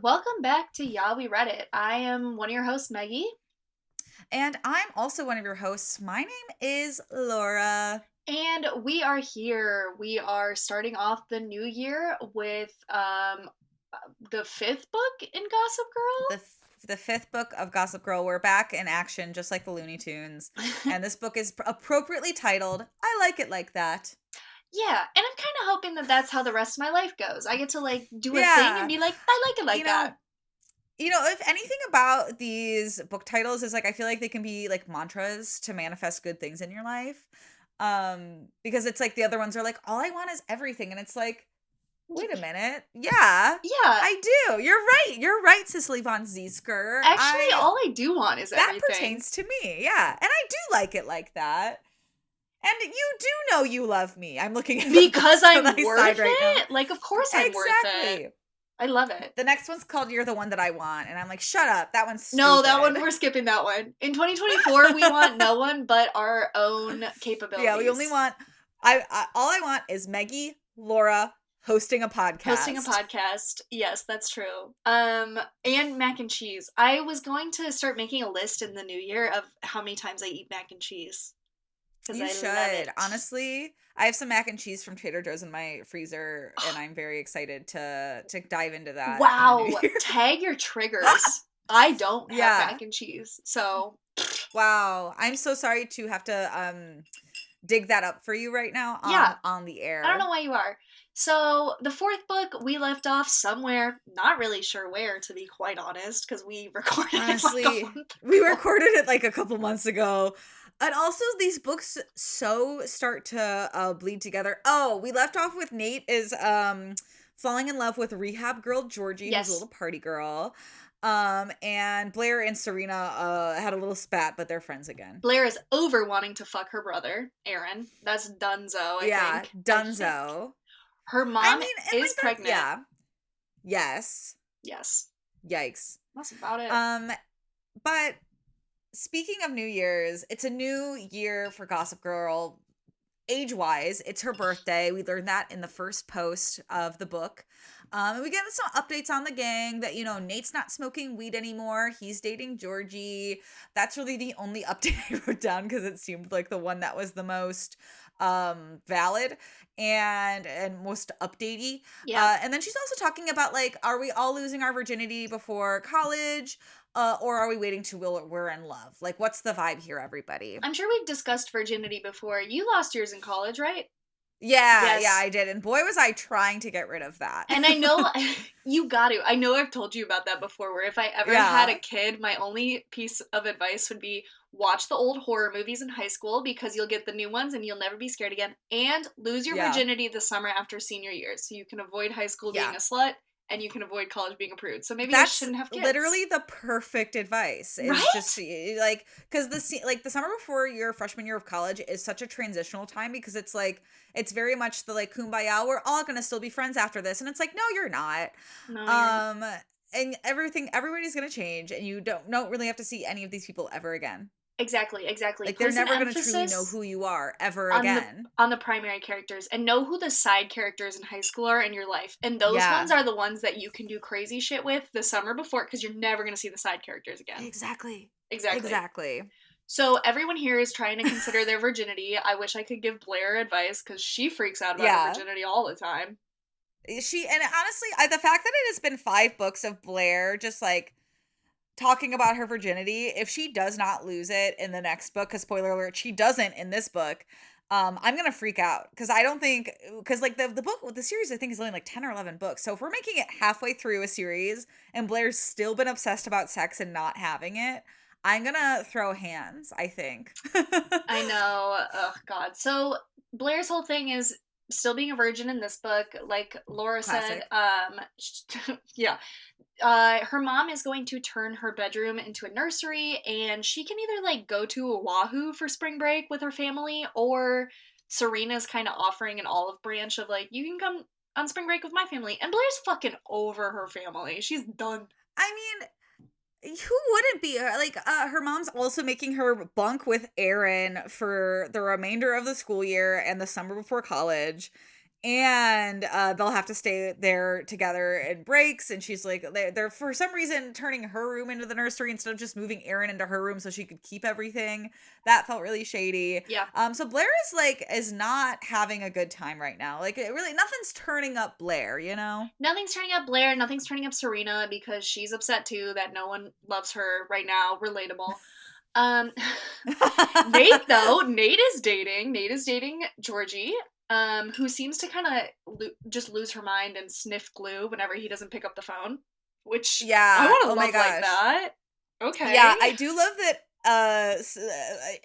welcome back to Yeah, We Read It. I am one of your hosts, Maggie, And I'm also one of your hosts. My name is Laura. and we are here. We are starting off the new year with the fifth book in Gossip The the fifth book of Gossip Girl. We're back in action, just like the Looney Tunes. Girl. And this book is appropriately titled, I Like It Like That. Yeah, and I'm kind of hoping that that's how the rest of my life goes. I get to like do a thing and Yeah. be like, I like it You like know, that. if anything about these book titles is like I feel like they can be like mantras to manifest good things in your life. Because it's like the other ones are like, all I want is everything. And it's like, wait a minute. Yeah, Yeah, I do. You're right. You're right, Cicely Von Ziesker. actually, all I do want is That everything. pertains to me. Yeah. And I do like it like that. And you do know you love me. I'm looking at the Because books I'm on my worth side right now. it? Like, of course I'm worth it. Exactly. I love it. The next one's called You're the One That I Want. And I'm like, shut up. That one's No, that one, stupid. we're skipping that one. In 2024, we want no one but our own capabilities. Yeah, we only want I all I want is Maggie, Laura hosting a podcast. Hosting a podcast. Yes, that's true. And mac and cheese. I was going to start making a list in the new year of how many times I eat mac and cheese. Because You I should. love it. Honestly, I have some mac and cheese from Trader Joe's in my freezer, and I'm very excited to dive into that. in the Wow. new year. Tag your triggers. I don't have Yeah. mac and cheese. So, Wow. I'm so sorry to have to dig that up for you right now Yeah. on the air. I don't know why you are. So, the fourth book, we left off somewhere, not really sure where, to be quite honest, because we recorded Honestly, it like a month we ago. recorded it like a couple months ago. And also these books so start to bleed together. Oh, we left off with Nate is falling in love with rehab girl Georgie, Yes. who's a little party girl. And Blair and Serena had a little spat, but they're friends again. Blair is over wanting to fuck her brother, Aaron. That's Dunzo, I think. Dunzo. Her mom I mean, and is like pregnant. yeah. Yes. Yes. Yikes. That's about it. But speaking of New Year's, it's a new year for Gossip Girl. Age-wise, it's her birthday. We learned that in the first post of the book. And we get some updates on the gang that, Nate's not smoking weed anymore. He's dating Georgie. That's really the only update I wrote down because it seemed like the one that was the most valid and most updatey. Yeah. And then she's also talking about, like, are we all losing our virginity before college? Or are we waiting till we're in love? Like, what's the vibe here, everybody? I'm sure we've discussed virginity before. You lost yours in college, right? Yeah, Yes. yeah, I did. And boy, was I trying to get rid of that. And I know you got to. I know I've told you about that before, where if I ever Yeah. had a kid, my only piece of advice would be watch the old horror movies in high school because you'll get the new ones and you'll never be scared again. And lose your Yeah. virginity the summer after senior year so you can avoid high school being Yeah. a slut and you can avoid college being a prude. So maybe you That's shouldn't have kids. literally the perfect advice. It's Right? just like, because the summer before your freshman year of college is such a transitional time because it's like, it's very much the like kumbaya, we're all gonna still be friends after this. And it's like, no, you're not. No, you're And everybody's gonna change and you don't really have to see any of these people ever again. Exactly. Like they're Place an never gonna truly know emphasis who you are ever on again. on the primary characters and know who the side characters in high school are in your life. And those Yeah. ones are the ones that you can do crazy shit with the summer before because you're never going to see the side characters again. Exactly. Exactly. So everyone here is trying to consider their virginity. I wish I could give Blair advice because she freaks out about her virginity all the time. And honestly, the fact that it has been 5 books of Blair just like talking about her virginity, if she does not lose it in the next book, because spoiler alert, she doesn't in this book, I'm gonna freak out because I don't think because like the series I think is only like 10 or 11 books. So if we're making it halfway through a series and Blair's still been obsessed about sex and not having it, I'm gonna throw hands, I think. I know. Oh, God. So Blair's whole thing is still being a virgin in this book. Like Laura Classic. said, yeah. Her mom is going to turn her bedroom into a nursery, and she can either like go to Oahu for spring break with her family, or Serena's kind of offering an olive branch of like, you can come on spring break with my family. And Blair's fucking over her family. She's done. I mean, who wouldn't be? Like, her mom's also making her bunk with Aaron for the remainder of the school year and the summer before college. and they'll have to stay there together in breaks. And she's like, they're for some reason turning her room into the nursery instead of just moving Erin into her room so she could keep everything. That felt really shady. Yeah. So Blair is not having a good time right now. Like, it really, nothing's turning up Blair, you know? Nothing's turning up Blair. Nothing's turning up Serena because she's upset too that no one loves her right now. Relatable. Um, Nate though, Nate is dating. Nate is dating Georgie, who seems to kind of just lose her mind and sniff glue whenever he doesn't pick up the phone. Which I Yeah. want Oh to my love like gosh. that. Okay. Yeah, I do love that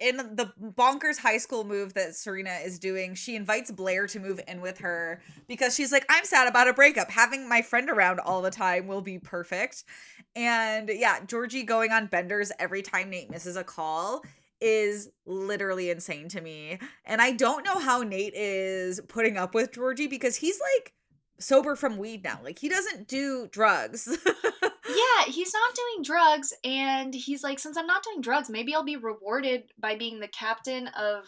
in the bonkers high school move that Serena is doing, she invites Blair to move in with her because she's like, I'm sad about a breakup. Having my friend around all the time will be perfect. And yeah, Georgie going on benders every time Nate misses a call is literally insane to me. And I don't know how Nate is putting up with Georgie because he's like sober from weed now. Like, he doesn't do drugs. Yeah, he's not doing drugs, and he's like, since I'm not doing drugs, maybe I'll be rewarded by being the captain of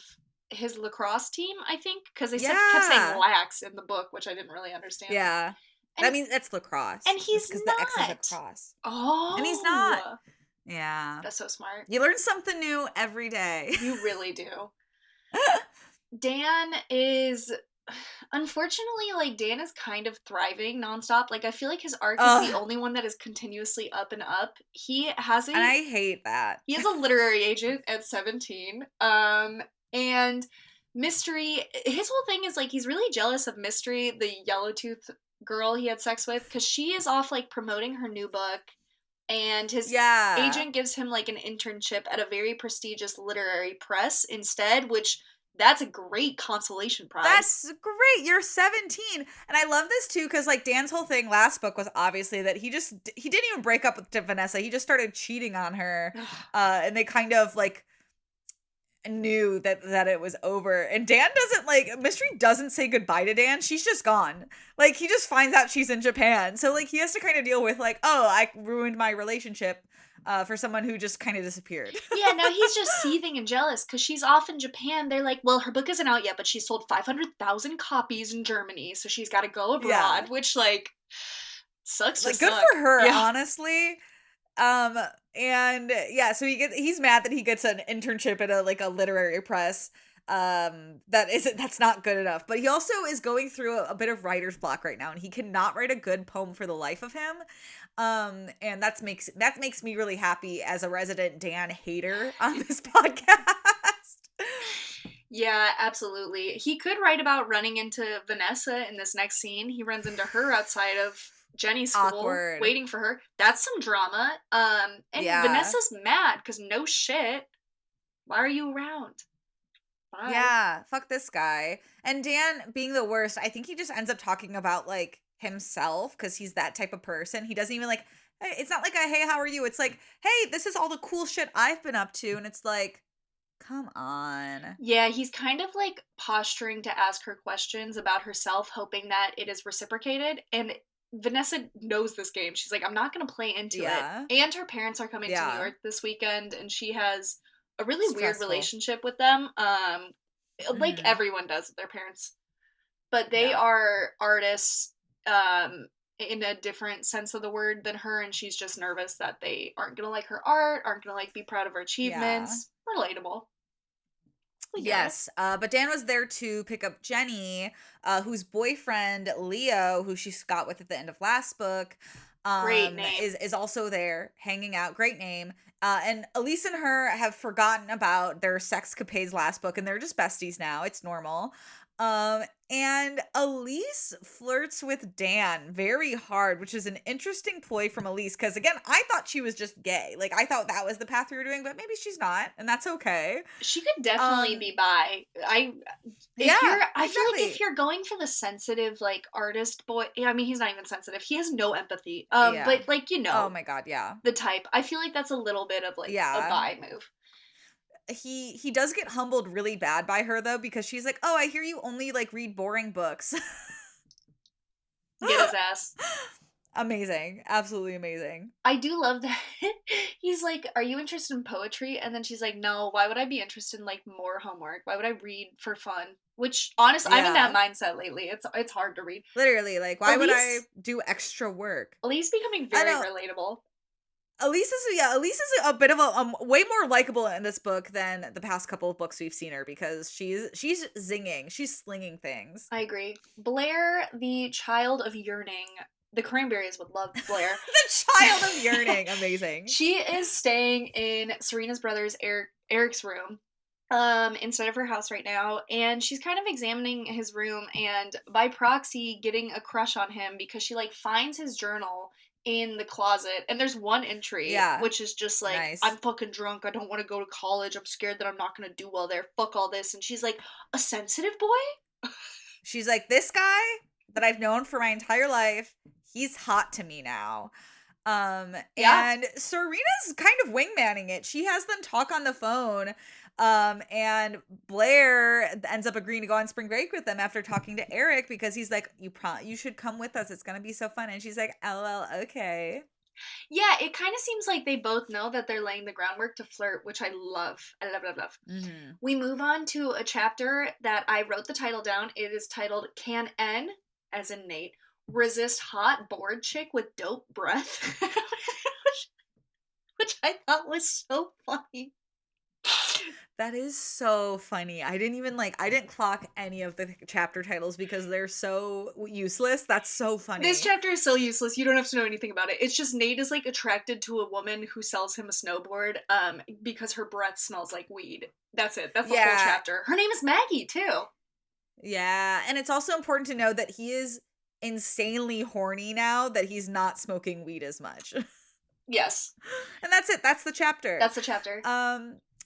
his lacrosse team, I think, because they said kept saying Yeah. lax in the book, which I didn't really understand. Yeah. And That means that's lacrosse. and It's he's because the X is a not. cross. And he's not. Oh, Yeah. that's so smart. You learn something new every day. You really do. Dan is unfortunately, like, Dan is kind of thriving nonstop. Like, I feel like his arc is the Ugh. only one that is continuously up and up. He has And I hate that. he is a literary agent at 17. And Mystery, his whole thing is like he's really jealous of Mystery, the yellow tooth girl he had sex with, because she is off like promoting her new book, and his Yeah. agent gives him like an internship at a very prestigious literary press instead, which that's a great consolation prize. That's great. You're 17. And I love this too because like Dan's whole thing last book was obviously that he didn't even break up with Vanessa. He just started cheating on her. And they kind of like knew that it was over. And Dan doesn't like Mystery doesn't say goodbye to Dan. She's just gone. Like, he just finds out she's in Japan. So like he has to kind of deal with like, oh, I ruined my relationship for someone who just kind of disappeared. Yeah, now he's just seething and jealous because she's off in Japan. They're like, well, her book isn't out yet, but she's sold 500,000 copies in Germany, so she's got to go abroad, Yeah. which, like, sucks Like, to good suck. for her, Yeah. honestly. And yeah, so he's mad that he gets an internship at a literary press. That's not good enough. But he also is going through a bit of writer's block right now, and he cannot write a good poem for the life of him. And that makes me really happy as a resident Dan hater on this podcast. Yeah, absolutely. He could write about running into Vanessa in this next scene. He runs into her outside of Jenny's school, Awkward. waiting for her. That's some drama. And Yeah. Vanessa's mad because no shit. Why are you around? Bye. Yeah, fuck this guy. And Dan being the worst, I think he just ends up talking about like himself because he's that type of person. He doesn't even like, hey, it's not like a hey, how are you? It's like, hey, this is all the cool shit I've been up to. And it's like, come on. Yeah, he's kind of like posturing to ask her questions about herself, hoping that it is reciprocated. And Vanessa knows this game. She's like, I'm not going to play into it. And her parents are coming to New York this weekend, and she has a really weird relationship with them. Like everyone does with their parents. But they are artists in a different sense of the word than her, and she's just nervous that they aren't going to like her art, aren't going to like be proud of her achievements. Relatable. Yes, but Dan was there to pick up Jenny, whose boyfriend Leo, who she got with at the end of last book, great name. is also there hanging out. Great name. And Elise and her have forgotten about their sexcapades last book, and they're just besties now. It's normal. And Elise flirts with Dan very hard, which is an interesting ploy from Elise. Because again, I thought she was just gay. Like, I thought that was the path we were doing, but maybe she's not, and that's okay. She could definitely be bi. I feel like if you're going for the sensitive, like, artist boy, I mean, he's not even sensitive. He has no empathy. But like, oh my god, yeah, the type. I feel like that's a little bit of like a bi move. He does get humbled really bad by her though, because she's like, oh, I hear you only like read boring books. Get his ass. Amazing. Absolutely amazing. I do love that he's like, "Are you interested in poetry?" And then she's like, "No, why would I be interested in like more homework? Why would I read for fun?" Which honestly, I'm in that Yeah. mindset lately. It's hard to read. Literally, like, why would I Elise do extra work? Elise becoming I very know. relatable. Elise is a bit of a way more likable in this book than the past couple of books we've seen her because she's zinging, she's slinging things. I agree. Blair, the child of yearning. The Cranberries would love Blair. The child of yearning, amazing. She is staying in Serena's brother's Eric's room instead of her house right now, and she's kind of examining his room and by proxy getting a crush on him because she like finds his journal in the closet, and there's one entry Yeah, which is just like, "I'm nice. fucking drunk, I don't want to go to college, I'm scared that I'm not going to do well there, fuck all this." And she's like, "A sensitive boy?" She's like, this guy that I've known for my entire life, he's hot to me now. Yeah. And Serena's kind of wingmanning it. She has them talk on the phone. And Blair ends up agreeing to go on spring break with them after talking to Eric because he's like, you should come with us. It's gonna be so fun. And she's like, LOL, okay. Yeah, it kind of seems like they both know that they're laying the groundwork to flirt, which I love. I love, love, love. Mm-hmm. We move on to a chapter that I wrote the title down. It is titled "Can N," as in Nate, resist hot bored chick with dope breath? Which I thought was so funny. That is so funny. I didn't clock any of the chapter titles because they're so useless. That's so This funny. chapter is so useless. You don't have to know anything about it. It's just Nate is like attracted to a woman who sells him a snowboard because her breath smells like weed. That's it. That's the whole Yeah. chapter. Her name is Maggie too. Yeah. And it's also important to know that he is insanely horny now that he's not smoking weed as much. Yes. And that's it. That's the chapter. That's the chapter.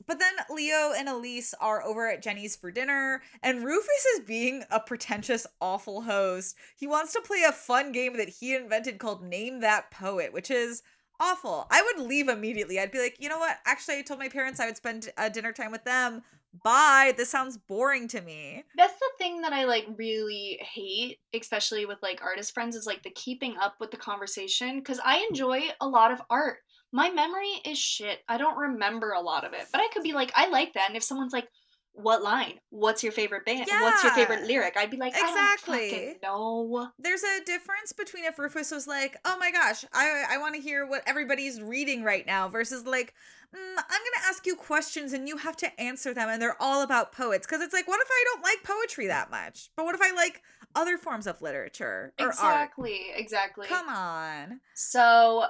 But then Leo and Elise are over at Jenny's for dinner, and Rufus is being a pretentious, awful host. He wants to play a fun game that he invented called Name That Poet, which is awful. I would leave immediately. I'd be like, you know what? Actually, I told my parents I would spend dinner time with them. Bye. This sounds boring to me. That's the thing that I like really hate, especially with like artist friends, is like the keeping up with the conversation. Because I enjoy a lot of art. My memory is shit. I don't remember a lot of it, but I could be like, I like that. And if someone's like, "What line? What's your favorite band? What's your favorite Yeah. lyric?" I'd be like, "I don't fucking Exactly. know." There's a difference between if Rufus was like, "Oh my gosh, I want to hear what everybody's reading right now," versus like, I'm gonna ask you questions and you have to answer them, and they're all about poets. Because it's like, what if I don't like poetry that much? But what if I like other forms of literature or art? Exactly, exactly. Come on. So,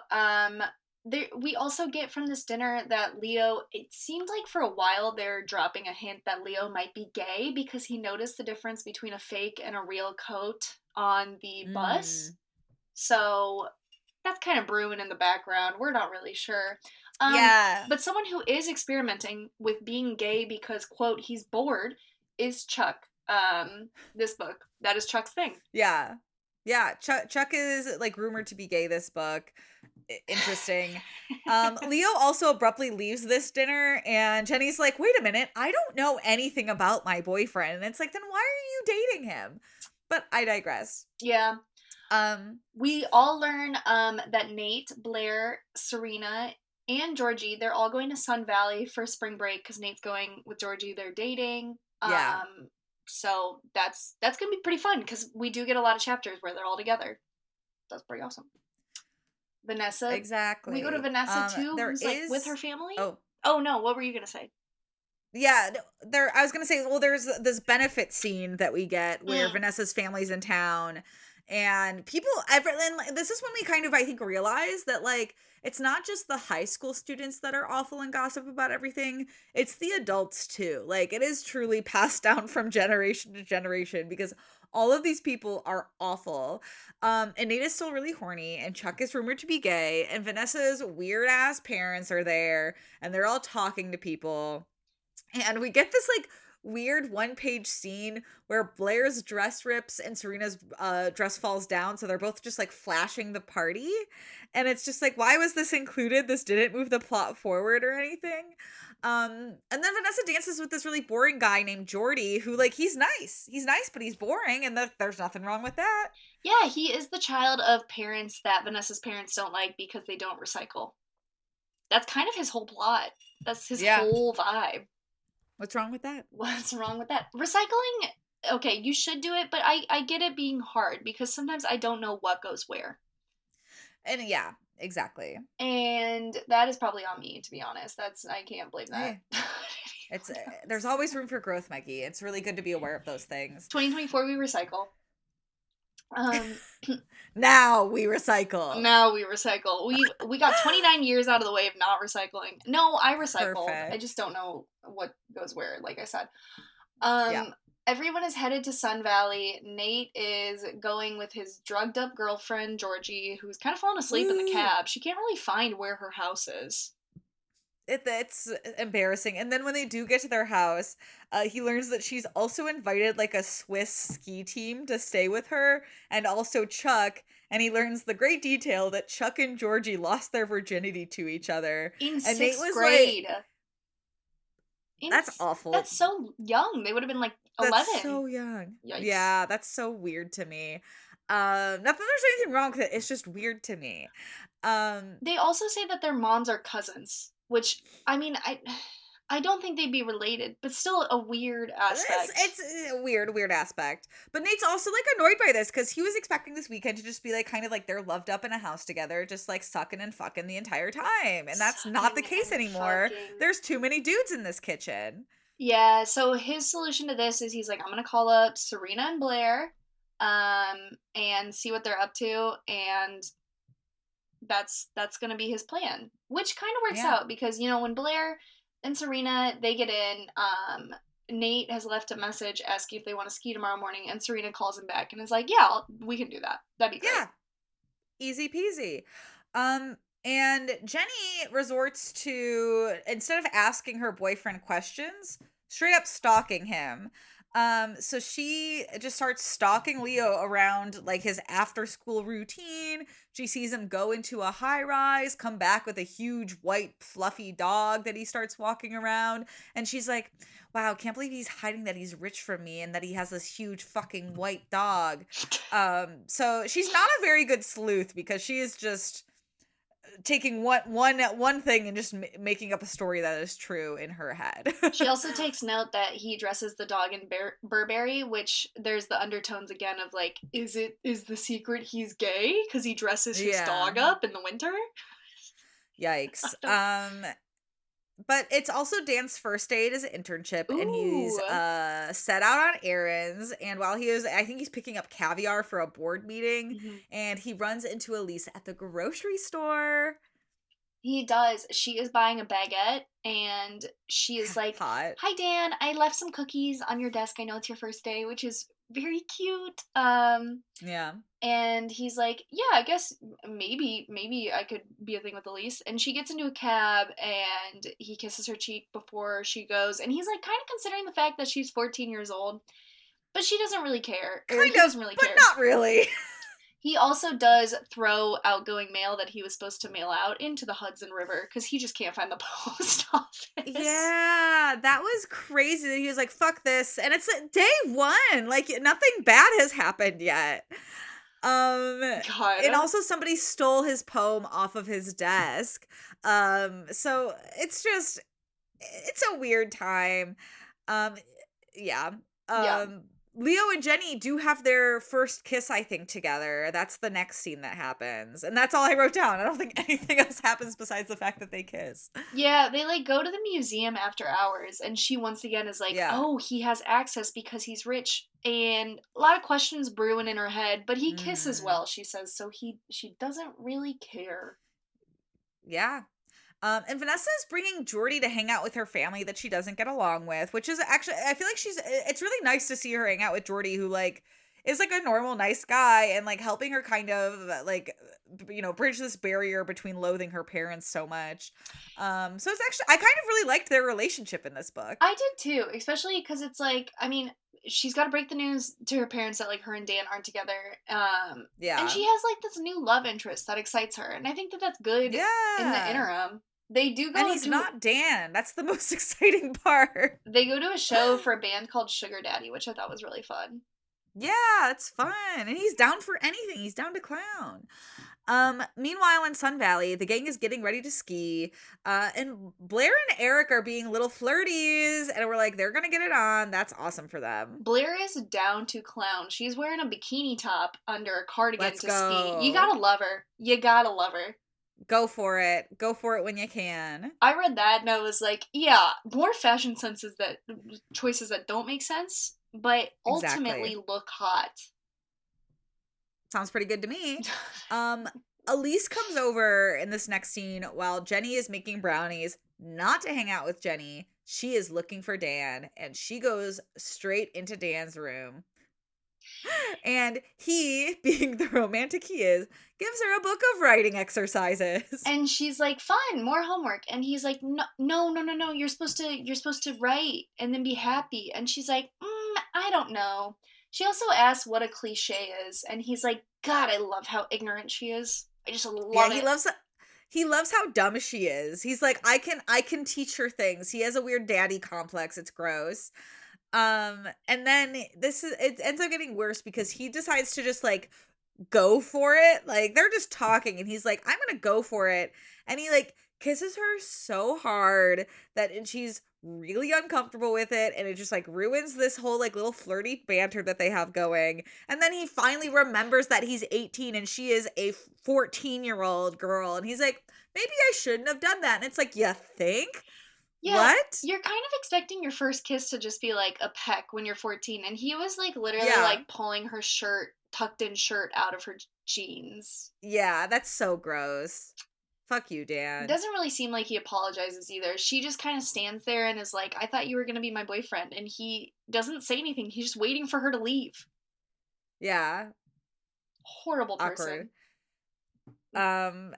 we also get from this dinner that Leo, it seemed like for a while they're dropping a hint that Leo might be gay because he noticed the difference between a fake and a real coat on the bus. Mm. So that's kind of brewing in the background. We're not really sure. Yeah. But someone who is experimenting with being gay because, quote, he's bored is Chuck. This book. That is Chuck's thing. Yeah. Yeah. Chuck is like rumored to be gay this book. Interesting. Leo also abruptly leaves this dinner, and Jenny's like, wait a minute, I don't know anything about my boyfriend. And it's like, then why are you dating him? But I digress. Yeah. Um, We all learn that Nate, Blair, Serena, and Georgie, they're all going to Sun Valley for spring break because Nate's going with Georgie. They're dating. yeah. So that's gonna be pretty fun because we do get a lot of chapters where they're all together. That's pretty awesome. Vanessa, we go to Exactly. Vanessa too, There who's like with her is family. oh Oh no, what were you gonna say? yeah, there I was gonna say, well, there's this benefit scene that we get where Mm, Vanessa's family's in town, and this is when we kind of, I think, realize that like it's not just the high school students that are awful and gossip about everything, it's the adults too. Like it is truly passed down from generation to generation because all of these people are awful. And Nate is still really horny, and Chuck is rumored to be gay, and Vanessa's weird ass parents are there, and they're all talking to people, and we get this like weird one-page scene where Blair's dress rips and Serena's dress falls down, so they're both just like flashing the party. And it's just like, why was this included? This didn't move the plot forward or anything. And then Vanessa dances with this really boring guy named Jordy, who like he's nice. He's nice, but he's boring, and there's nothing wrong with that. Yeah, he is the child of parents that Vanessa's parents don't like because they don't recycle. That's kind of his whole plot. That's his Yeah. whole vibe. What's wrong with that? What's wrong with that? Recycling, okay, you should do it, but I get it being hard because sometimes I don't know what goes where. And yeah, exactly. And that is probably on me, to be honest. I can't blame that. Hey, it's there's always room for growth, Mikey. It's really good to be aware of those things. 2024, we recycle. Now we recycle. Now we recycle. We got 29 years out of the way of not recycling. No, I recycled. Perfect. I just don't know what goes where, like I said. Yeah. Everyone is headed to Sun Valley. Nate is going with his drugged up girlfriend, Georgie, who's kind of fallen asleep in the cab. She can't really find where her house is. It's embarrassing. And then when they do get to their house, he learns that she's also invited like a Swiss ski team to stay with her, and also Chuck. And he learns the great detail that Chuck and Georgie lost their virginity to each other. In and sixth Nate was grade. That's awful. That's so young. They would have been like 11. That's so young. Yikes. Yeah, that's so weird to me. Not that there's anything wrong with it. It's just weird to me. They also say that their moms are cousins, which, I mean, I don't think they'd be related, but still a weird aspect. It's a weird aspect. But Nate's also like annoyed by this because he was expecting this weekend to just be like kind of like they're loved up in a house together, just like sucking and fucking the entire time. And that's not the case anymore. There's too many dudes in this kitchen. Yeah, so his solution to this is he's like, I'm gonna call up Serena and Blair, and see what they're up to, and that's gonna be his plan. Which kind of works out because, you know, when Blair and Serena, they get in, Nate has left a message asking if they want to ski tomorrow morning, and Serena calls him back and is like, yeah, we can do that. That'd be great. Yeah. Easy peasy. And Jenny resorts to, instead of asking her boyfriend questions, straight up stalking him. So she just starts stalking Leo around like his after school routine. She sees him go into a high rise, come back with a huge white fluffy dog that he starts walking around. And she's like, wow, can't believe he's hiding that he's rich from me and that he has this huge fucking white dog. So she's not a very good sleuth because she is just taking one thing and just making up a story that is true in her head. She also takes note that he dresses the dog in Burberry, which there's the undertones again of like, is the secret he's gay because he dresses his dog up in the winter? Yikes. But it's also Dan's first day at his internship. Ooh. And he's set out on errands. And while I think he's picking up caviar for a board meeting. Mm-hmm. And he runs into Elise at the grocery store. He does. She is buying a baguette. And she is like, hot. Hi, Dan. I left some cookies on your desk. I know it's your first day, which is very cute. Yeah. And he's like, yeah, I guess maybe I could be a thing with Elise. And she gets into a cab and he kisses her cheek before she goes. And he's like kind of considering the fact that she's 14 years old. But she doesn't really care. Kind of, doesn't really care. But not really. He also does throw outgoing mail that he was supposed to mail out into the Hudson River because he just can't find the post office. Yeah, that was crazy that he was like, fuck this. And it's day one. Like, nothing bad has happened yet. God. And also somebody stole his poem off of his desk. So it's a weird time. Yeah. Leo and Jenny do have their first kiss, I think, together. That's the next scene that happens. And that's all I wrote down. I don't think anything else happens besides the fact that they kiss. Yeah, they like go to the museum after hours and she once again is like, oh, he has access because he's rich. And a lot of questions brewing in her head, but he kisses well, she says. So she doesn't really care. Yeah. And Vanessa is bringing Jordy to hang out with her family that she doesn't get along with, which is actually, I feel like it's really nice to see her hang out with Jordy, who like is like a normal nice guy and like helping her kind of like bridge this barrier between loathing her parents so much. So it's actually, I kind of really liked their relationship in this book. I did too, especially because it's like, I mean, she's got to break the news to her parents that like her and Dan aren't together. And Yeah. she has like this new love interest that excites her, and I think that that's good in the Yeah. interim. They do And go he's to not Dan. That's the most exciting part. a show for a band called Sugar Daddy, which I thought was really fun. Yeah, it's fun. And he's down for anything. He's down to clown. Meanwhile in Sun Valley, the gang is getting ready to ski. And Blair and Eric are being little flirties, and we're like, they're gonna get it on. That's awesome for them. Blair is down to clown. She's wearing a bikini top under a cardigan Let's to ski. You go. gotta love her. You gotta love her. Go for it. Go for it when you can. I read that and I was like, yeah, more fashion senses that choices that don't make sense, but Exactly. ultimately look hot. Sounds pretty good to me. Um, Elise comes over in this next scene while Jenny is making brownies, not to hang out with Jenny. She is looking for Dan, and she goes straight into Dan's room. And he, being the romantic he is, gives her a book of writing exercises. And she's like, "Fun, more homework." And he's like, "No, no, no, no, no. You're supposed to write and then be happy." And she's like, "I don't know." She also asks what a cliche is, and he's like, "God, I love how ignorant she is. I just Yeah, love he it." loves how dumb she is. He's like, I can teach her things. He has a weird daddy complex. It's gross. And then it ends up getting worse because he decides to just like go for it. Like they're just talking and he's like, I'm gonna go for it. And he like kisses her so hard and she's really uncomfortable with it, and it just like ruins this whole like little flirty banter that they have going. And then he finally remembers that he's 18 and she is a 14-year-old girl, and he's like, maybe I shouldn't have done that. And it's like, you think? Yeah, What? you're kind of expecting your first kiss to just be like a peck when you're 14, and he was like literally Yeah. like pulling her shirt, tucked in shirt out of her jeans. Yeah, that's so gross. Fuck you, It Dan. doesn't really seem like he apologizes either. She just kind of stands there and is like, "I thought you were going to be my boyfriend." And he doesn't say anything. He's just waiting for her to leave. Yeah, Horrible awkward. person. And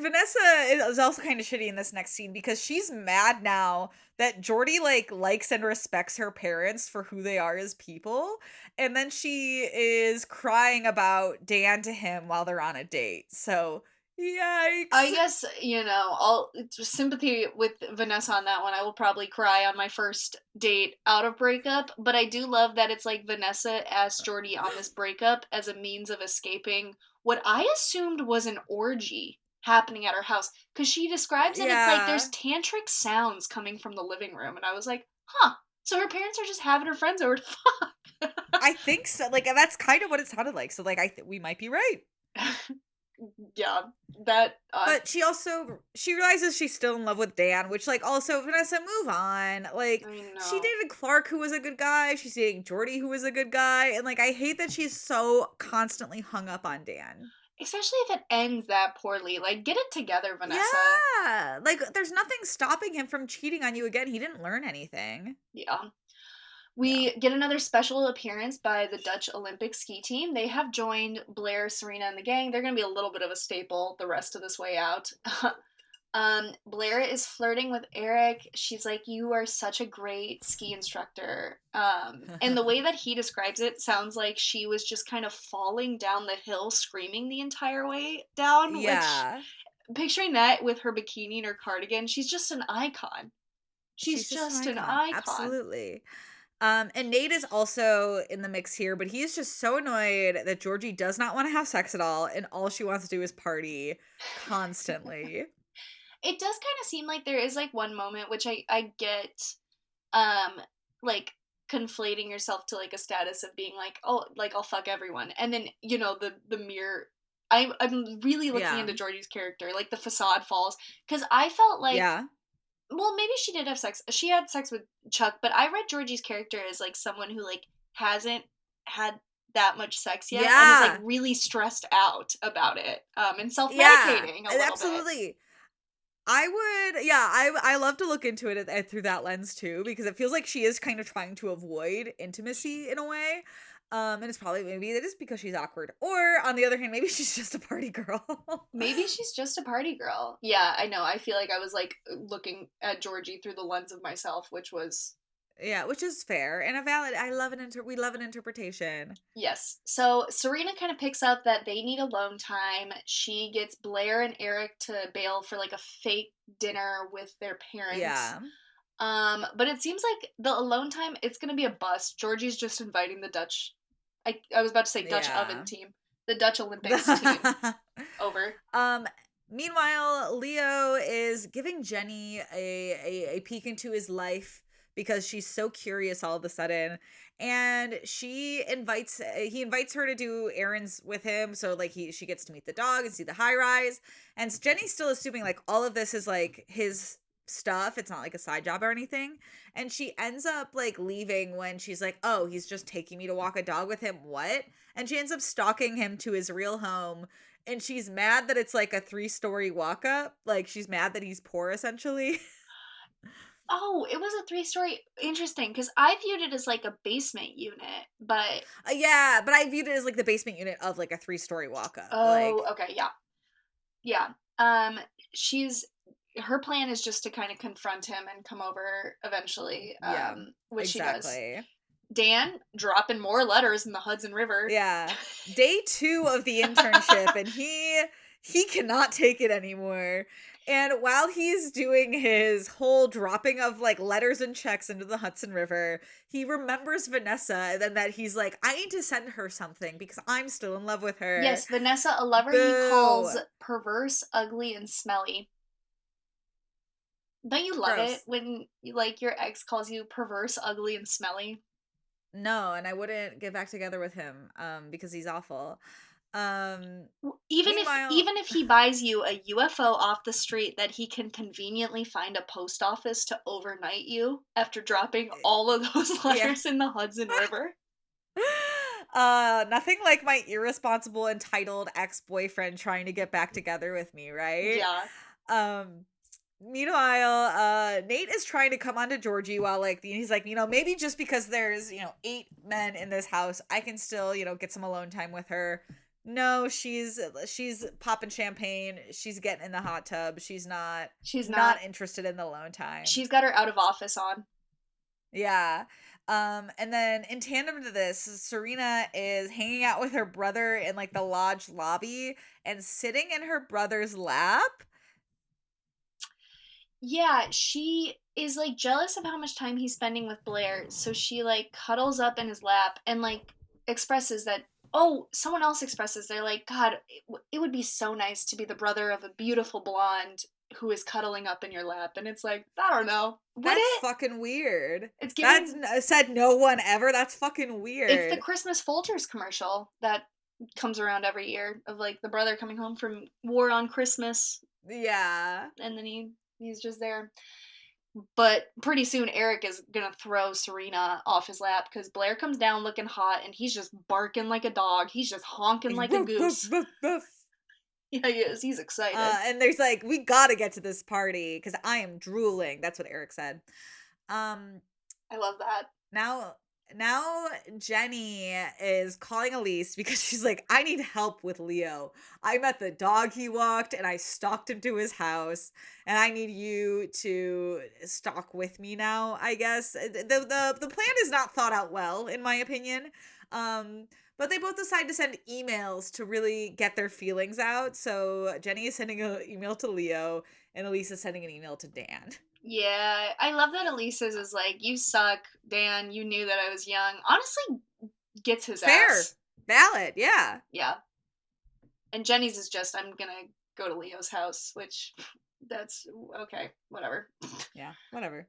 Vanessa is also kind of shitty in this next scene because she's mad now that Jordy like likes and respects her parents for who they are as people, and then she is crying about Dan to him while they're on a date. So, I yikes. guess, I'll sympathy with Vanessa on that one. I will probably cry on my first date out of breakup, but I do love that it's like Vanessa asked Jordy on this breakup as a means of escaping what I assumed was an orgy happening at her house, because she describes it, it's like there's Yeah. tantric sounds coming from the living room, and I was like, huh, so her parents are just having her friends over to I think so. Like that's kind of what it sounded like. So like we might be right. fuck. Yeah, that But she realizes she's still in love with Dan, which like also Vanessa, move on. Like I she know. dated Clark, who was a good guy. She's dating Jordy, who was a good guy, and like I hate that she's so constantly hung up on Dan. Especially if it ends that poorly. Like, get it together, Vanessa. Yeah, like there's nothing stopping him from cheating on you again. He didn't learn anything. Yeah. Yeah, We get another special appearance by the Dutch Olympic ski team. They have joined Blair, Serena, and the gang. They're going to be a little bit of a staple the rest of this way out. Blair is flirting with Eric. She's like, "You are such a great ski instructor." And the way that he describes it sounds like she was just kind of falling down the hill screaming the entire way down, which, yeah. picturing that with her bikini and her cardigan, she's just an icon. She's She's just an just an icon. icon. Absolutely. And Nate is also in the mix here, but he's just so annoyed that Georgie does not want to have sex at all, and all she wants to do is party constantly. It does kind of seem like there is like one moment which I get, um like conflating yourself to like a status of being like, oh, like I'll fuck everyone, and then the mirror. I'm really looking Yeah. into Georgie's character, like the facade falls, because I felt like, Yeah. well, maybe she did have sex. She had sex with Chuck, but I read Georgie's character as like someone who like hasn't had that much sex yet and is like Yeah. really stressed out about it, and Yeah. self-medicating a little bit. Absolutely. I love to look into it through that lens too, because it feels like she is kind of trying to avoid intimacy in a way. And it's probably maybe it is because she's awkward. Or on the other hand, maybe she's just a party girl. Maybe she's just a party girl. Yeah, I know. I feel like I was like looking at Georgie through the lens of myself, which was Yeah, which is fair and a valid. We love an interpretation. yes. So Serena kind of picks up that they need alone time. She gets Blair and Eric to bail for like a fake dinner with their parents. Yeah. But it seems like the alone time, it's gonna be a bust. Georgie's just inviting the Dutch. I was about to say Dutch oven Yeah. team, the Dutch Olympics team over. um Meanwhile, Leo is giving Jenny a peek into his life because she's so curious all of a sudden, and he invites her to do errands with him, so like she gets to meet the dog and see the high rise. And Jenny's still assuming like all of this is like his stuff, it's not like a side job or anything. And she ends up like leaving when she's like, oh, he's just taking me to walk a dog with him, what? And she ends up stalking him to his real home, and she's mad that it's like a 3-story walk up. Like she's mad that he's poor essentially. Oh, it was a 3-story. Interesting, because I viewed it as like a basement unit, but Yeah, but I viewed it as like the basement unit of like a 3-story walk up. oh, Like, okay, yeah, yeah. Um, she's her plan is just to kind of confront him and come over eventually. yeah, Which she does. exactly. Dan dropping more letters in the Hudson River. Yeah. Day 2 of the internship, and he cannot take it anymore. And while he's doing his whole dropping of like letters and checks into the Hudson River, he remembers Vanessa, and then that he's like, I need to send her something because I'm still in love with her. Yes, Vanessa, a lover he Boo. calls perverse, ugly, and smelly. Don't you love it Gross. when like your ex calls you perverse, ugly, and smelly? No, and I wouldn't get back together with him because he's awful. Um Even if Meanwhile, even if he buys you a UFO off the street that he can conveniently find a post office to overnight you after dropping all of those yeah. letters in the Hudson River. Nothing like my irresponsible entitled ex-boyfriend trying to get back together with me, right? Yeah. Um Meanwhile, Nate is trying to come on to Georgie while like he's like, maybe just because there's, 8 men in this house, I can still, get some alone time with her. No, she's popping champagne, she's getting in the hot tub. She's not She's not. not interested in the alone time. She's got her out of office on. Yeah. And then in tandem to this, Serena is hanging out with her brother in like the lodge lobby and sitting in her brother's lap. Yeah, she is like jealous of how much time he's spending with Blair, so she like cuddles up in his lap and like expresses that. Oh, someone else expresses they're like, God, it would be so nice to be the brother of a beautiful blonde who is cuddling up in your lap. And it's like, I don't know. Would That's it? fucking weird. It's That's giving. said no one ever. That's fucking It's the weird. Christmas Folgers commercial that comes around every year of like the brother coming home from war on Christmas Yeah. and then he's just there. But pretty soon Eric is gonna throw Serena off his lap because Blair comes down looking hot and he's just barking like a dog. He's just honking like a Woof, woof, goose. woof, woof. Yeah, he is. He's excited. And there's like, we gotta get to this party because I am drooling. That's what Eric said. Um, I love that. now Jenny is calling Elise because she's like, I need help with Leo. I met the dog he walked and I stalked him to his house, and I need you to stalk with me now, I guess. The plan is not thought out well, in my opinion. But they both decide to send emails to really get their feelings out. So Jenny is sending an email to Leo and Elise is sending an email to Dan. Yeah, I love that Elisa's is like, you suck, Dan. You knew that I was young. Honestly, gets his Fair. ass. Valid, yeah. Yeah. And Jenny's is just, I'm gonna go to Leo's house, which that's okay, whatever. Yeah, whatever.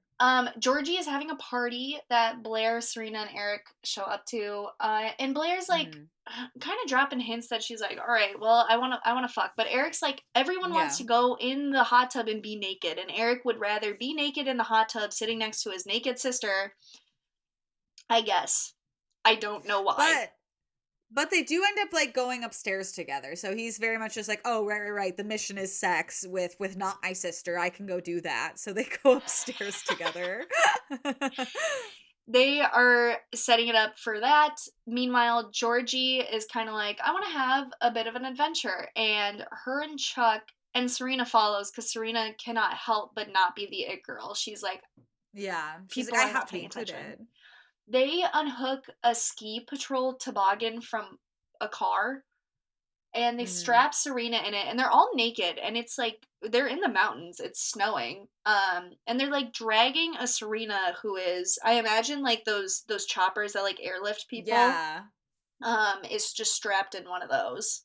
Georgie is having a party that Blair, Serena, and Eric show up to. And Blair's like Mhm. kind of dropping hints that she's like, all right, well, I wanna fuck. But Eric's like, everyone wants Yeah. to go in the hot tub and be naked, and Eric would rather be naked in the hot tub sitting next to his naked sister. I guess. I don't know why. But But they do end up like going upstairs together. So he's very much just like, oh, right. The mission is sex with not my sister. I can go do that. So they go upstairs together. They are setting it up for that. Meanwhile, Georgie is kind of like, I want to have a bit of an adventure. And her and Chuck and Serena follows because Serena cannot help but not be the it girl. She's like, Yeah. She's like, people I are have not to be paying attention. included. They unhook a ski patrol toboggan from a car and they Hmm. strap Serena in it and they're all naked and it's like they're in the mountains, it's snowing. And they're like dragging a Serena who is, I imagine, like those choppers that like airlift people, Yeah. is just strapped in one of those.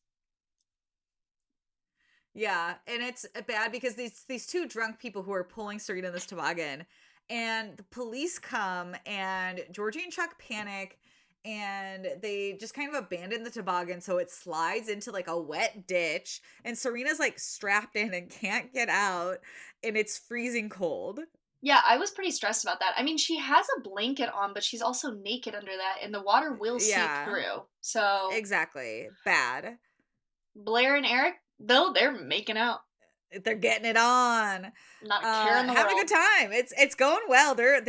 Yeah, and it's bad because these two drunk people who are pulling Serena in this toboggan, and the police come, and Georgie and Chuck panic, and they just kind of abandon the toboggan, so it slides into like a wet ditch, and Serena's like strapped in and can't get out, and it's freezing cold. Yeah, I was pretty stressed about that. I mean, she has a blanket on, but she's also naked under that, and the water will seep Yeah, through. So exactly. Bad. Blair and Eric, though, they're making out. They're getting it on. Not a care in the Having a good world. time. It's going well. They're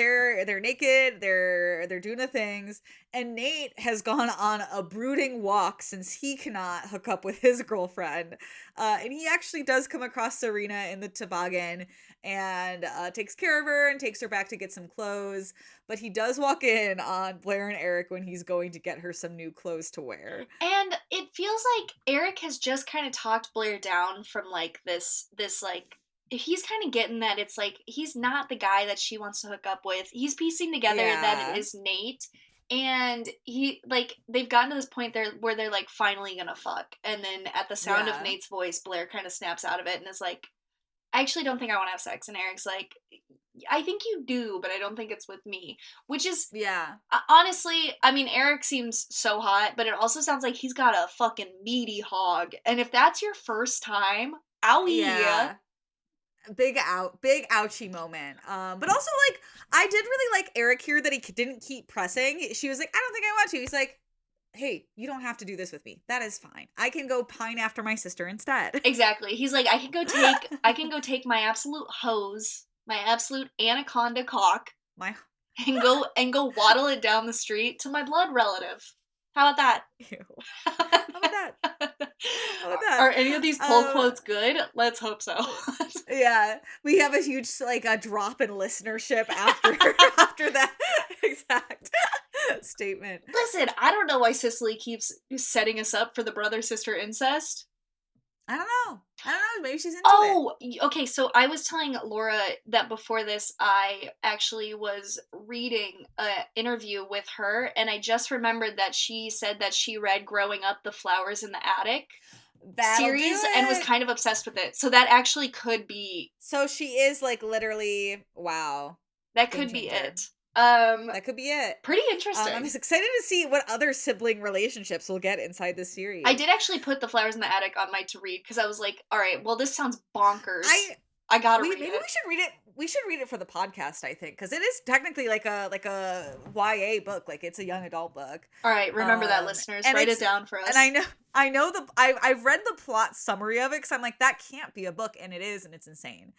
naked. They're doing the things. And Nate has gone on a brooding walk since he cannot hook up with his girlfriend. And he actually does come across Serena in the toboggan and takes care of her and takes her back to get some clothes. But he does walk in on Blair and Eric when he's going to get her some new clothes to wear. And it feels like Eric has just kind of talked Blair down from like this like he's kind of getting that it's like he's not the guy that she wants to hook up with. He's piecing together that it Yeah. is Nate and he like they've gotten to this point there where they're like finally gonna fuck. And then at the sound of Yeah. Nate's voice, Blair kind of snaps out of it and is like, I actually don't think I want to have sex. And Eric's like, I think you do, but I don't think it's with me. Which is Yeah. honestly, I mean, Eric seems so hot, but it also sounds like he's got a fucking meaty hog. And if that's your first time, owie. Yeah. Big ouchie moment. But also like I did really like Eric here that he didn't keep pressing. She was like, I don't think I want to. He's like, hey, you don't have to do this with me. That is fine. I can go pine after my sister instead. Exactly. He's like, I can go take my absolute hose, my absolute anaconda cock, My and go waddle it down the street to my blood relative. How about that? ew. How about that? How about that? Are any of these pull Um quotes good? Let's hope so. yeah, we have a huge like a drop in listenership after after that exact statement. Listen, I don't know why Cicely keeps setting us up for the brother sister incest. I don't know. I don't know. Maybe she's into it. Oh, okay. So I was telling Laura that before this, I actually was reading an interview with her, and I just remembered that she said that she read Growing Up the Flowers in the Attic That'll do series and was it. kind of obsessed with it. So that actually could be So she is like literally wow, that game could be changer. it. That could be it. Pretty I'm interesting. just excited to see what other sibling relationships we'll get inside this I series. did actually put the Flowers in the Attic on my to read because I was like, all right, well, this sounds bonkers. I I gotta we read maybe it. we should read it. We should read it for the podcast. I think because it is technically like a YA book. Like it's a young adult book. All right, remember that, listeners. And Write it it's down for us. and I know I've read the plot summary of it because I'm like that can't be a book and it is and it's insane.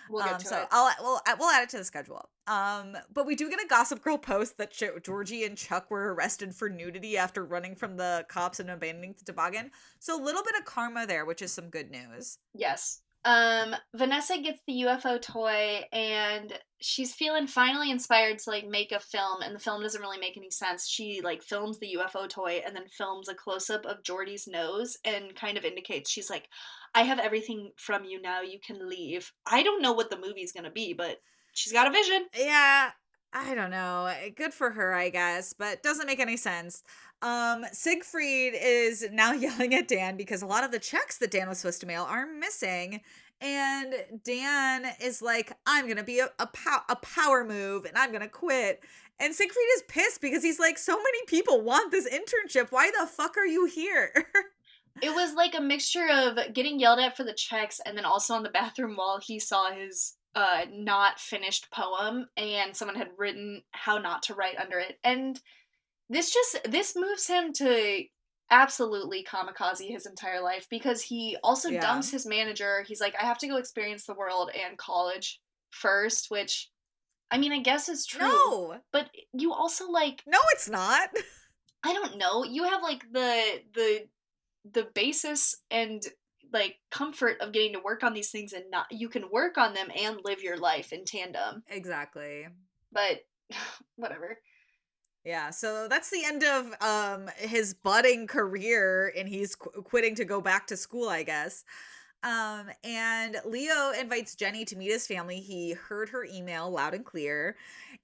We'll get to So it. we'll add it to the schedule. But we do get a Gossip Girl post that Georgie and Chuck were arrested for nudity after running from the cops and abandoning the toboggan. So a little bit of karma there, which is some good news. Yes. Vanessa gets the UFO toy and she's feeling finally inspired to like make a film, and the film doesn't really make any sense. She like films the UFO toy and then films a close up of Jordy's nose and kind of indicates she's like, I have everything from you now, you can leave. I don't know what the movie's gonna be, but she's got a vision. Yeah, I don't know. Good for her, I guess, but doesn't make any sense. Siegfried is now yelling at Dan because a lot of the checks that Dan was supposed to mail are missing. And Dan is like, I'm going to be a power move and I'm going to quit. And Siegfried is pissed because he's like, so many people want this internship. Why the fuck are you here? It was like a mixture of getting yelled at for the checks and then also on the bathroom wall he saw his not finished poem and someone had written how not to write under it. And this moves him to absolutely kamikaze his entire life because he also Yeah. dumps his manager. He's like, I have to go experience the world and college first, which I mean, I guess is true. No. But you also like, No, it's not. I don't know, you have like the basis and like comfort of getting to work on these things and not you can work on them and live your life in tandem. Exactly. But whatever. Yeah, so that's the end of his budding career, and he's quitting to go back to school, I guess. And Leo invites Jenny to meet his family. He heard her email loud and clear.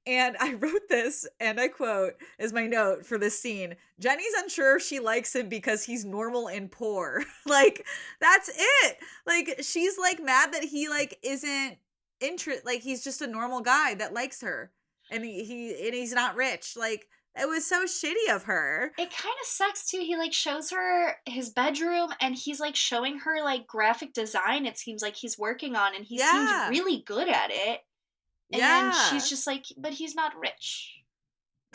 And I wrote this, and I quote, as my note for this scene: Jenny's unsure if she likes him because he's normal and poor. Like, that's it. Like, she's like mad that he like isn't like he's just a normal guy that likes her. And he's not rich. Like, it was so shitty of her. It kind of sucks too. He like shows her his bedroom and he's like showing her like graphic design it seems like he's working on and he seems Yeah. really good at it. And Yeah. she's just like, but he's not rich.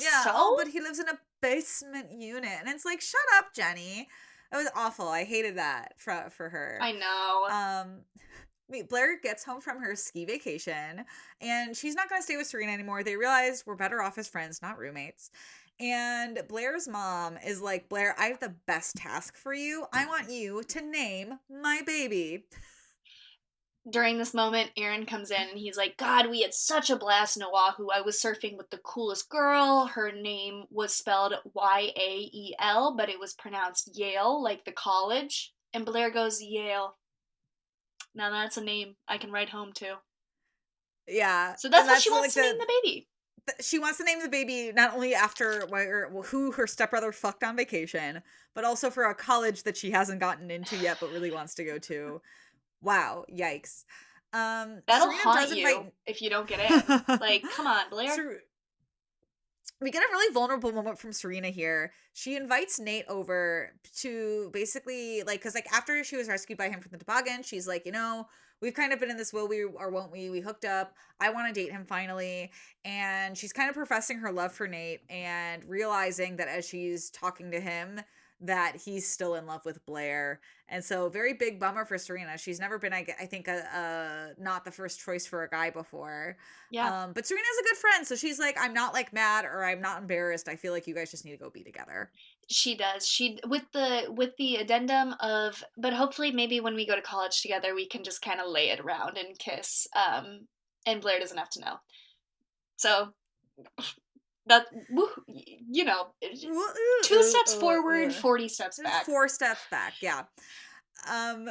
Yeah. Oh, So? but he lives in a basement unit. And it's like, shut up, Jenny. It was awful. I hated that for her. I know. Blair gets home from her ski vacation and she's not going to stay with Serena anymore. They realize we're better off as friends, not roommates. And Blair's mom is like, Blair, I have the best task for you. I want you to name my baby. During this moment, Aaron comes in and he's like, God, we had such a blast in Oahu. I was surfing with the coolest girl. Her name was spelled Yael, but it was pronounced Yale, like the college. And Blair goes, Yale. Now that's a name I can write home to. Yeah. So that's And what she that's wants like to name the baby. she wants to name the baby not only after who her stepbrother fucked on vacation, but also for a college that she hasn't gotten into yet but really wants to go to. Wow, yikes. That'll Serena haunt does you invite if you don't get in. Like, come on, Blair. We get a really vulnerable moment from Serena here. She invites Nate over to basically like, cause like after she was rescued by him from the toboggan, she's like, we've kind of been in this will we or won't we? We hooked up. I want to date him finally. And she's kind of professing her love for Nate and realizing that as she's talking to him, that he's still in love with Blair. And so very big bummer for Serena. She's never been, I think, not the first choice for a guy before. Yeah. But Serena's a good friend, so she's like, I'm not like mad or I'm not embarrassed. I feel like you guys just need to go be together. She does. She with the addendum of but hopefully maybe when we go to college together we can just kind of lay it around and kiss. And Blair doesn't have to know. So that two steps forward, 40 steps There's back. 4 steps back, yeah. Um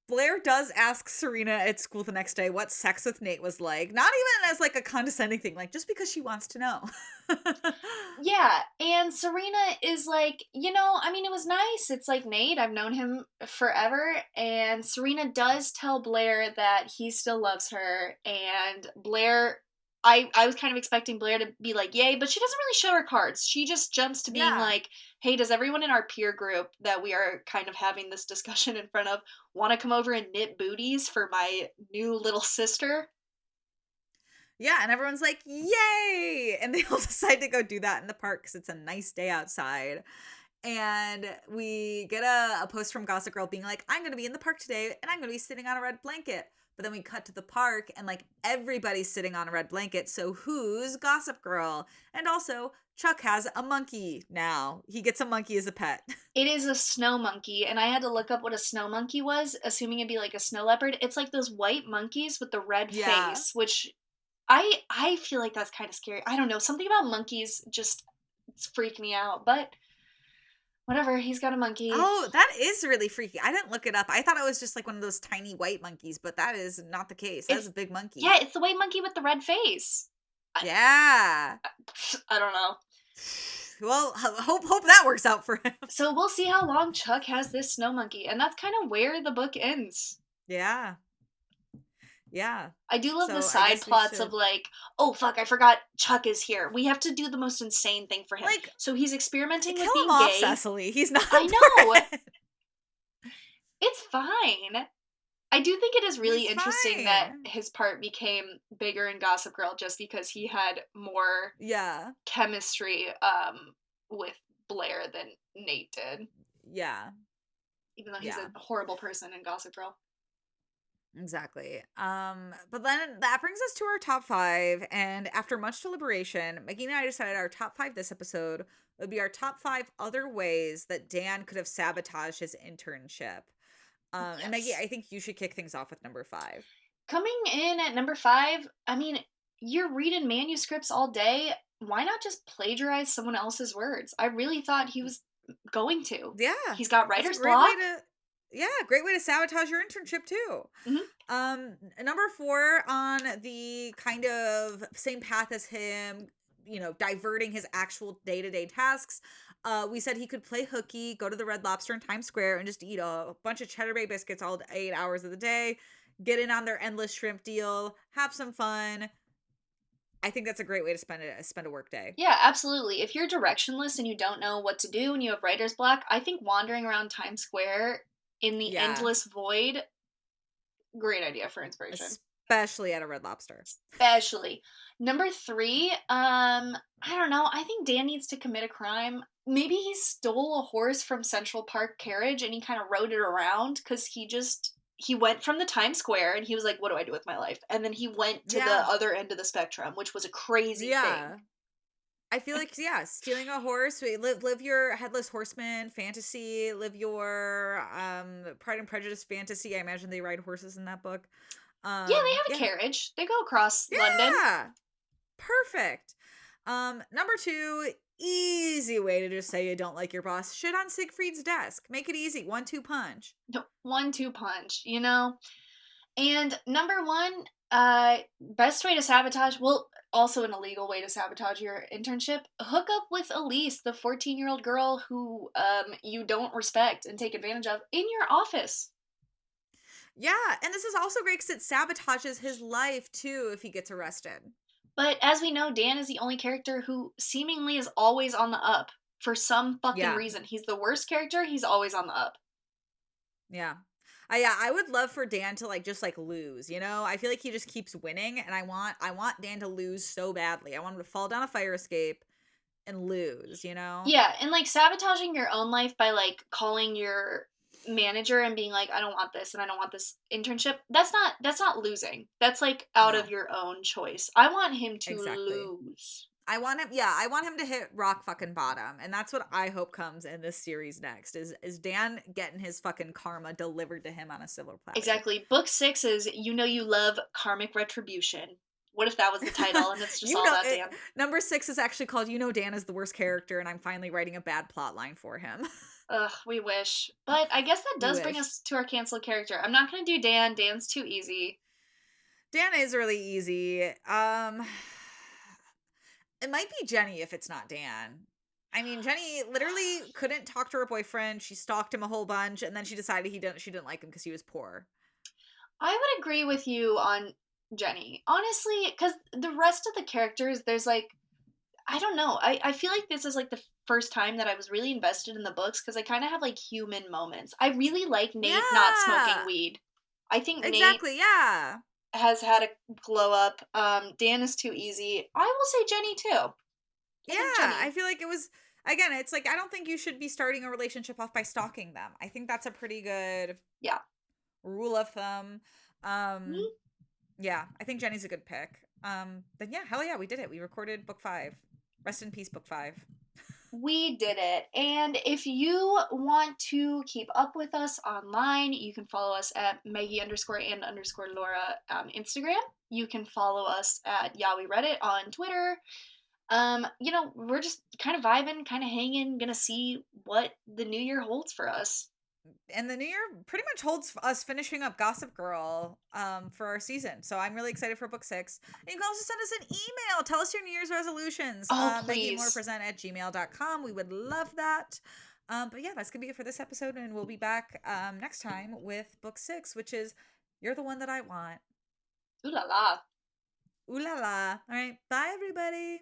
Blair does ask Serena at school the next day what sex with Nate was like. Not even as like a condescending thing, like just because she wants to know. Yeah, and Serena is like, I mean, it was nice. It's like Nate, I've known him forever. And Serena does tell Blair that he still loves her. And Blair, I was kind of expecting Blair to be like, yay, but she doesn't really show her cards. She just jumps to being Yeah. like, hey, does everyone in our peer group that we are kind of having this discussion in front of want to come over and knit booties for my new little sister? Yeah, and everyone's like, yay! And they all decide to go do that in the park because it's a nice day outside. And we get a post from Gossip Girl being like, I'm going to be in the park today and I'm going to be sitting on a red blanket. But then we cut to the park and like everybody's sitting on a red blanket. So who's Gossip Girl? And also, Chuck has a monkey now. He gets a monkey as a pet. It is a snow monkey, and I had to look up what a snow monkey was, assuming it'd be like a snow leopard. It's like those white monkeys with the red Yeah. face, which I feel like that's kind of scary. I don't know, something about monkeys just freak me out. But whatever, he's got a monkey. Oh, that is really freaky. I didn't look it up. I thought it was just like one of those tiny white monkeys, but that is not the case. That is It's a big monkey. yeah, it's the white monkey with the red face. Yeah. I don't know. Well, hope that works out for him. So we'll see how long Chuck has this snow monkey, and that's kind of where the book ends. Yeah. Yeah. I do love So the I side guess we plots should of like, oh fuck, I forgot Chuck is here. We have to do the most insane thing for him. like So he's experimenting with kill him being off, gay. Cecily. He's not I know. important. It's fine. I do think it is really He's interesting that fine. his part became bigger in Gossip Girl just because he had more Yeah. chemistry with Blair than Nate did. Yeah. even though he's a Yeah. horrible person in Gossip Girl. Exactly. But then that brings us to our top five. And after much deliberation, Maggie and I decided our top five this episode would be our top five other ways that Dan could have sabotaged his internship. And Maggie, Yes. I think you should kick things off with number five. Coming in at number 5, I mean, you're reading manuscripts all day. Why not just plagiarize someone else's words? I really thought he was going to. Yeah. He's got That's a writer's great way block. to great way to sabotage your internship too. Hmm. Number four on the kind of same path as him, diverting his actual day-to-day tasks. We said he could play hooky, go to the Red Lobster in Times Square, and just eat a bunch of Cheddar Bay biscuits all 8 hours of the day, get in on their endless shrimp deal, have some fun. I think that's a great way to spend a work day. Yeah, absolutely. If you're directionless and you don't know what to do and you have writer's block, I think wandering around Times Square in the Yeah, endless void, great idea for inspiration. especially at a Red Lobster. Especially. Number 3, I don't know. I think Dan needs to commit a crime. Maybe he stole a horse from Central Park Carriage and he kind of rode it around because he went from the Times Square and he was like, what do I do with my life? And then he went to the Yeah, other end of the spectrum, which was a crazy thing. yeah. I feel like stealing a horse, live your headless horseman fantasy, live your Pride and Prejudice fantasy. I imagine they ride horses in that book. Yeah, they have a Yeah. carriage. They go across London. Yeah. Perfect. Number two, easy way to just say you don't like your boss. Shit on Siegfried's desk. Make it easy. 1-2 punch. No, 1-2 punch, you know? And number 1, best way to sabotage, well, also an illegal way to sabotage your internship, hook up with Elise, the 14-year-old girl who you don't respect and take advantage of in your office. Yeah, and this is also great because it sabotages his life too if he gets arrested. But as we know, Dan is the only character who seemingly is always on the up for some fucking Yeah, reason. He's the worst character, he's always on the up. yeah. I would love for Dan to just lose, I feel like he just keeps winning and I want Dan to lose so badly. I want him to fall down a fire escape and lose. Yeah, and like sabotaging your own life by like calling your manager and being like, I don't want this and I don't want this internship. That's not losing. That's like out of No, your own choice. I want him to exactly. lose. I want him to hit rock fucking bottom. And that's what I hope comes in this series next is Dan getting his fucking karma delivered to him on a silver platter. Exactly. Book 6 is You Know You Love Karmic Retribution. What if that was the title and it's just you all know about it, Dan? Number 6 is actually called Dan is the worst character and I'm finally writing a bad plot line for him. Ugh, we wish. But I guess that We does bring wish. us to our canceled character. I'm not gonna do Dan. Dan's too easy. Dan is really easy. It might be Jenny if it's not Dan. I mean, Jenny literally couldn't talk to her boyfriend. She stalked him a whole bunch, and then she decided she didn't like him because he was poor. I would agree with you on Jenny. Honestly, because the rest of the characters, there's like, I don't know. I feel like this is like the first time that I was really invested in the books because I kind of have like human moments. I really like Nate not smoking Yeah, weed. I think Nate exactly. Yeah, has had a glow up. Dan is too easy. I will say Jenny too. I think yeah. I Jenny. feel like it was again. It's like I don't think you should be starting a relationship off by stalking them. I think that's a pretty good Yeah. rule of thumb. Um, Mhm. yeah, I think Jenny's a good pick. Then yeah, hell yeah, we did it. We recorded book 5. Rest in peace, book 5. We did it. And if you want to keep up with us online, you can follow us at Maggie _and Laura Instagram. You can follow us at Yeah We Reddit on Twitter. We're just kind of vibing, kind of hanging, gonna see what the new year holds for us. And the new year pretty much holds us finishing up Gossip Girl for our season. So I'm really excited for book 6. And you can also send us an email. Tell us your New Year's resolutions. Oh, please. MaggieMorePresent@gmail.com. We would love that. But yeah, that's going to be it for this episode. And we'll be back next time with book 6, which is You're the One That I Want. Ooh la la. Ooh la la. All right. Bye, everybody.